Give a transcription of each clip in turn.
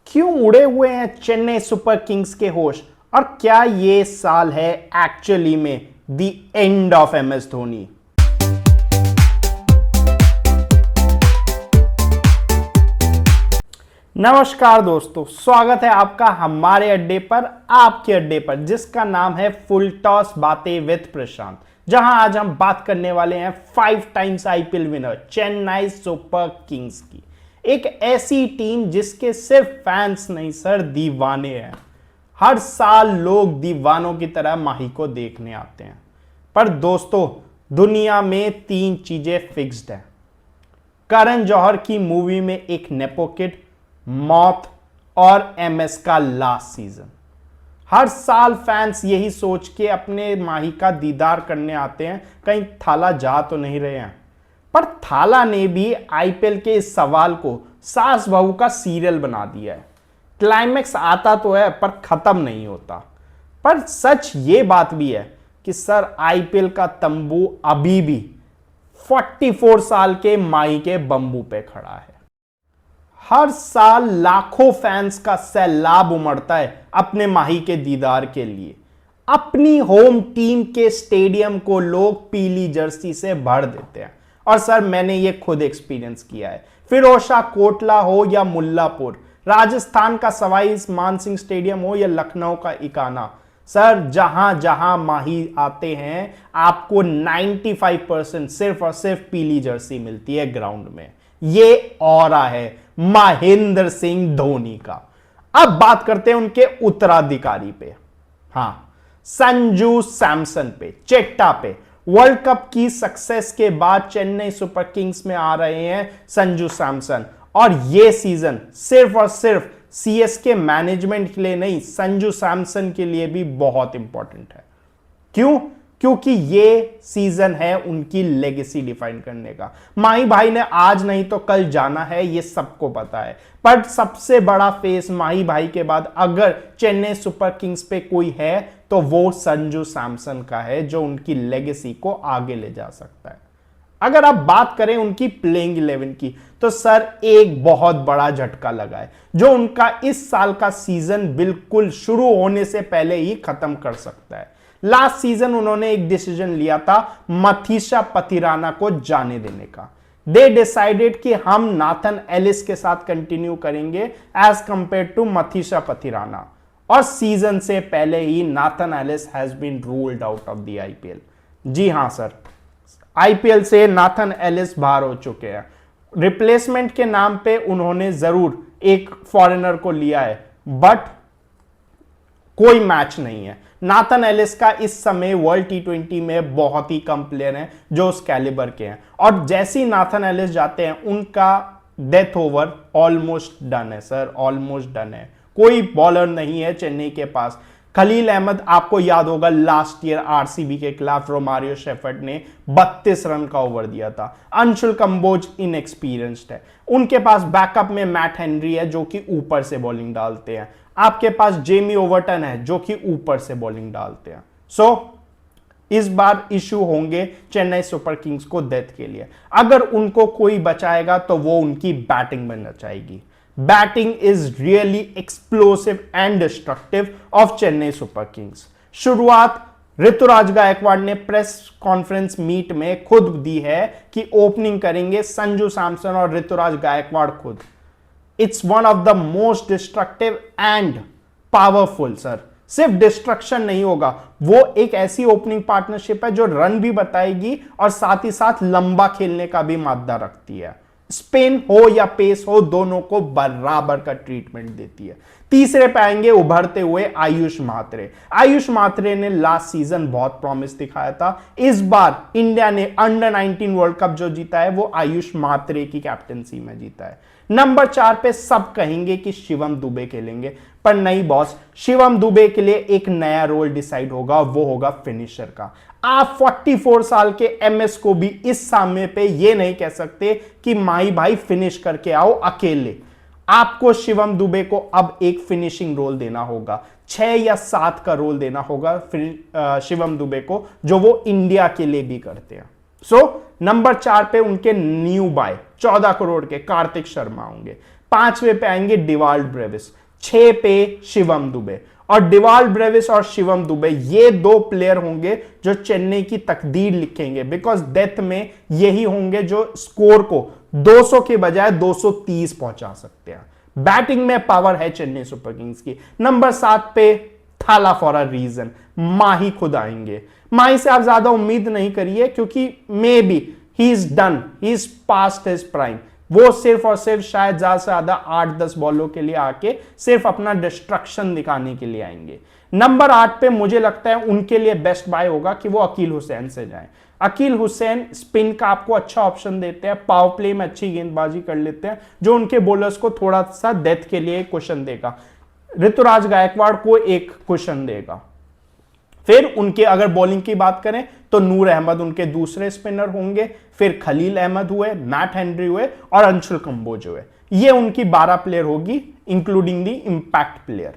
क्यों उड़े हुए हैं चेन्नई सुपर किंग्स के होश और क्या ये साल है एक्चुअली में the end of MS Dhoni. नमस्कार दोस्तों, स्वागत है आपका हमारे अड्डे पर, आपके अड्डे पर जिसका नाम है फुल टॉस बातें विद प्रशांत, जहां आज हम बात करने वाले हैं 5 times IPL winner Chennai Super Kings की। एक ऐसी टीम जिसके सिर्फ फैंस नहीं सर, दीवाने हैं। हर साल लोग दीवानों की तरह माही को देखने आते हैं। पर दोस्तों, दुनिया में 3 चीजें फिक्स्ड हैं। करण जौहर की मूवी में एक नेपो किड, मौत और एमएस का लास्ट सीजन। हर साल फैंस यही सोच के अपने माही का दीदार करने आते हैं, कहीं थाला जा तो नहीं रहे हैं। पर थाला ने भी आईपीएल के इस सवाल को सास बहू का सीरियल बना दिया है। क्लाइमैक्स आता तो है पर खत्म नहीं होता। पर सच ये बात भी है कि सर आईपीएल का तंबू अभी भी 44 साल के माही के बंबू पे खड़ा है। हर साल लाखों फैंस का सैलाब उमड़ता है अपने माही के दीदार के लिए। अपनी होम टीम के स्टेडियम को लोग पीली जर्सी से भर देते हैं। और सर मैंने ये खुद एक्सपीरियंस किया है। फिरोजशाह कोटला हो या मुल्लापुर, राजस्थान का सवाई मानसिंह स्टेडियम हो या लखनऊ का इकाना, सर जहां जहां माही आते हैं आपको 95% सिर्फ और सिर्फ पीली जर्सी मिलती है ग्राउंड में। ये ऑरा है महेंद्र सिंह धोनी का। अब बात करते हैं उनके उत्तराधिकारी पे, हां, संजू सैमसन पे, चेट्टा पे। वर्ल्ड कप की सक्सेस के बाद चेन्नई सुपर किंग्स में आ रहे हैं संजू सैमसन, और यह सीजन सिर्फ और सिर्फ सीएसके मैनेजमेंट के लिए नहीं, संजू सैमसन के लिए भी बहुत इंपॉर्टेंट है। क्यों? क्योंकि ये सीजन है उनकी लेगेसी डिफाइन करने का। माही भाई ने आज नहीं तो कल जाना है, ये सबको पता है। पर सबसे बड़ा फेस माही भाई के बाद अगर चेन्नई सुपर किंग्स पे कोई है तो वो संजू सैमसन का है, जो उनकी लेगेसी को आगे ले जा सकता है। अगर आप बात करें उनकी प्लेइंग 11 की, तो सर एक बहुत बड़ा झटका लगा है जो उनका इस साल का सीजन बिल्कुल शुरू होने से पहले ही खत्म कर सकता है। लास्ट सीजन उन्होंने एक डिसीजन लिया था मथीशा पथिराना को जाने देने का। दे डिसाइडेड कि हम नाथन एलिस के साथ कंटिन्यू करेंगे as compare to Matheesha Pathirana, और सीजन से पहले ही Nathan Ellis has been ruled out of the IPL. जी हां सर, आईपीएल से नाथन एलिस बाहर हो चुके हैं। रिप्लेसमेंट के नाम पे उन्होंने जरूर एक फॉरेनर को लिया है, बट कोई मैच नहीं है। नाथन एलिस का इस समय वर्ल्ड टी20 में बहुत ही कम प्लेयर हैं जो उस कैलिबर के हैं, और जैसे ही नाथन एलिस जाते हैं उनका डेथ ओवर ऑलमोस्ट डन है सर, ऑलमोस्ट डन है। कोई बॉलर नहीं है चेन्नई के पास। खलील अहमद, आपको याद होगा लास्ट ईयर आरसीबी के खिलाफ रोमारियो शेफर्ड ने 32 रन का ओवर दिया था। अंशुल कंबोज इनएक्सपीरियंस्ड है। उनके पास बैकअप में मैट हेनरी है जो कि ऊपर से बॉलिंग डालते हैं। आपके पास जेमी ओवर्टन है जो कि ऊपर से बॉलिंग डालते हैं। सो इस बार इशू होंगे चेन्नई सुपर किंग्स को डेथ के लिए। अगर उनको कोई बचाएगा तो वो उनकी बैटिंग में बचाएगी। Batting is really explosive and destructive of Chennai Super Kings. शुरुआत ऋतुराज गायकवाड़ ने प्रेस कॉन्फ्रेंस मीट में खुद दी है कि ओपनिंग करेंगे संजू सैमसन और ऋतुराज गायकवाड़ खुद। It's one of the most destructive and powerful sir. सिर्फ डिस्ट्रक्शन नहीं होगा, वो एक ऐसी ओपनिंग पार्टनरशिप है जो रन भी बताएगी और साथ ही साथ लंबा खेलने का भी मादा रखती है। स्पिन हो या पेस हो, दोनों को बराबर का ट्रीटमेंट देती है। तीसरे पे आएंगे उभरते हुए आयुष म्हात्रे। आयुष म्हात्रे ने लास्ट सीजन बहुत प्रॉमिस दिखाया था। इस बार इंडिया ने अंडर 19 वर्ल्ड कप जो जीता है वो आयुष म्हात्रे की कैप्टनसी में जीता है। नंबर 4 पे सब कहेंगे कि शिवम दुबे खेलेंगे, पर नहीं बॉस, शिवम दुबे के लिए एक नया रोल डिसाइड होगा, वो होगा फिनिशर का। आप 44 साल के एमएस को भी इस सामने पे ये नहीं कह सकते कि माही भाई फिनिश करके आओ अकेले। आपको शिवम दुबे को अब एक फिनिशिंग रोल देना होगा, 6 या 7 का रोल देना होगा शिवम दुबे को, जो वो इंडिया के लिए भी करते हैं। सो नंबर 4 पे उनके न्यू बाय 14 करोड़ के कार्तिक शर्मा होंगे। 5वें पे आएंगे डिवाल्ड ब्रेविस, 6 पे शिवम दुबे। और डिवाल्ड ब्रेविस और शिवम दुबे ये दो प्लेयर होंगे जो चेन्नई की तकदीर लिखेंगे, बिकॉज डेथ में यही होंगे जो स्कोर को 200 के बजाय 230 पहुंचा सकते हैं। बैटिंग में पावर है चेन्नई सुपर किंग्स की। नंबर 7 पे थाला फॉर अ रीजन, माही खुद आएंगे। माही से आप ज्यादा उम्मीद नहीं करिए, क्योंकि may be he is done, he is past his prime. वो सिर्फ और सिर्फ शायद ज्यादा से ज्यादा 8-10 बॉलों के लिए आके सिर्फ अपना डिस्ट्रक्शन दिखाने के लिए आएंगे। नंबर 8 पे मुझे लगता है उनके लिए बेस्ट बाय होगा कि वो अकील हुसैन से जाएं। अकील हुसैन स्पिन का आपको अच्छा ऑप्शन देते हैं, पावर प्ले में अच्छी गेंदबाजी कर लेते हैं, जो उनके बॉलर्स को थोड़ा सा डेथ के लिए क्वेश्चन देगा, ऋतुराज गायकवाड़ को एक क्वेश्चन देगा। फिर उनके अगर बॉलिंग की बात करें तो नूर अहमद उनके दूसरे स्पिनर होंगे, फिर खलील अहमद हुए, मैट हेनरी हुए और अंशुल कंबोज हुए। ये उनकी 12 प्लेयर होगी, इंक्लूडिंग दी इंपैक्ट प्लेयर।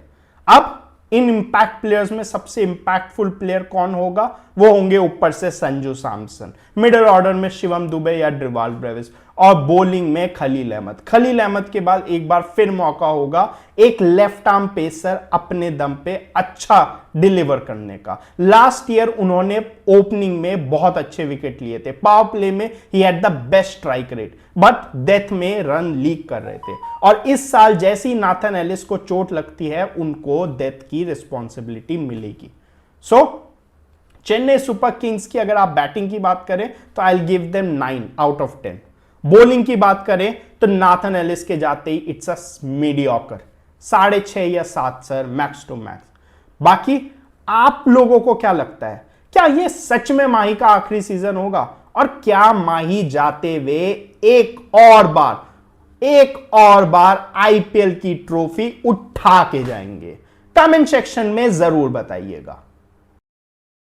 अब इन इंपैक्ट प्लेयर्स में सबसे इंपैक्टफुल प्लेयर कौन होगा? वो होंगे ऊपर से संजू सैमसन, मिडिल ऑर्डर में शिवम दुबे या डिवाल्ड ब्रेविस, और बॉलिंग में खलील अहमद। खलील अहमद के बाद एक बार फिर मौका होगा एक लेफ्ट आर्म पेसर अपने दम पे अच्छा डिलीवर करने का। लास्ट ईयर उन्होंने ओपनिंग में बहुत अच्छे विकेट लिए थे, पावर प्ले में he had the best strike rate, but death में रन लीक कर रहे थे। और इस साल जैसे ही नाथन एलिस को चोट लगती है, उनको डेथ की रिस्पॉन्सिबिलिटी मिलेगी। सो चेन्नई सुपर किंग्स की अगर आप बैटिंग की बात करें तो I will give them 9 out of 10। Bowling की बात करें तो नाथन एलिस के जाते ही इट्स अ मीडियोकर, 6.5 या 7 सर, मैक्स टू मैक्स। बाकी आप लोगों को क्या लगता है, क्या ये सच में माही का आखिरी सीजन होगा? और क्या माही जाते हुए एक और बार आईपीएल की ट्रॉफी उठा के जाएंगे? कमेंट सेक्शन में जरूर बताइएगा।